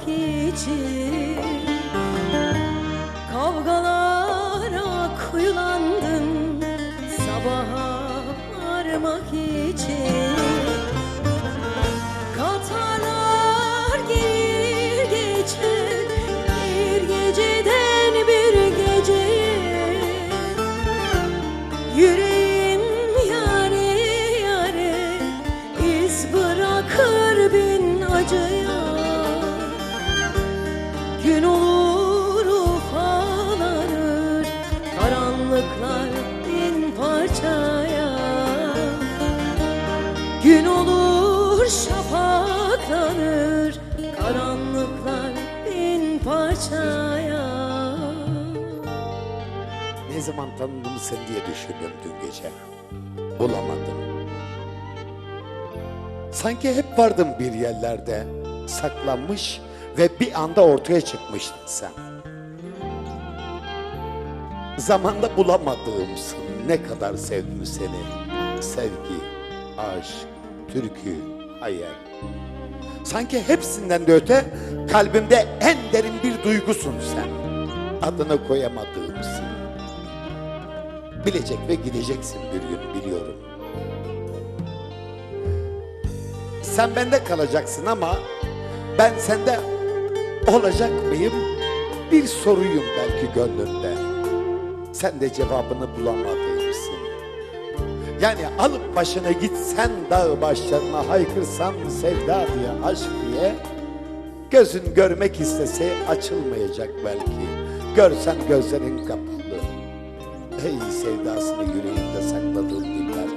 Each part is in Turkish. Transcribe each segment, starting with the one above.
için, kavgalara kuyulandım sabaha varmak için. Katarlar gelir geçer bir geceden bir geceye, yüreğim yare yare iz bırakır bin acıya. Gün olur ufalanır karanlıklar bin parçaya. Gün olur şafaklanır karanlıklar bin parçaya. Ne zaman tanıdım seni diye düşündüm dün gece. Bulamadım. Sanki hep vardım bir yerlerde, saklanmış ve bir anda ortaya çıkmıştın sen. Zamanda bulamadığımsın, ne kadar sevdim seni. Sevgi, aşk, türkü, hayal. Sanki hepsinden de öte kalbimde en derin bir duygusun sen. Adını koyamadığımsın. Bilecek ve gideceksin bir gün, biliyorum. Sen bende kalacaksın ama ben sende olacak mıyım? Bir soruyum belki gönlümde. Sen de cevabını bulamadığımsın. Yani alıp başına gitsen dağ başlarına, haykırsan sevda diye, aşk diye, gözün görmek istese açılmayacak belki. Görsen gözlerin kapalı. Ey sevdasını yüreğinde sakladığım dillerde.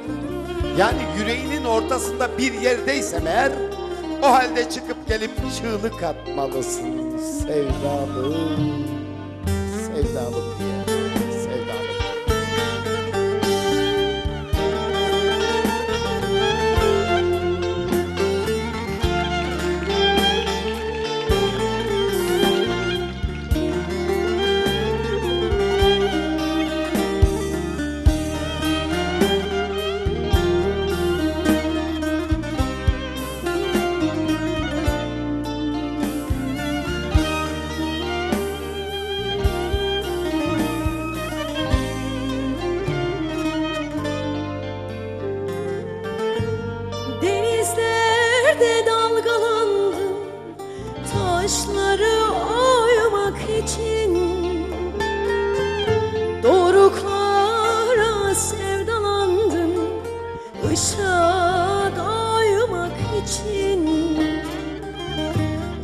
Yani yüreğinin ortasında bir yerdeysem eğer, o halde çıkıp gelip çığlık atmalısın sevdalım, sevdalım diye, sevdalım. Denizlerde dalgalandım taşları oymak için, doruklara sevdalandım ışığa doymak için.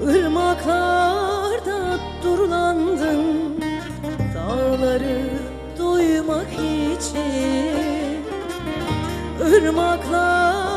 Irmaklarda durulandım dağları duymak için. Irmaklar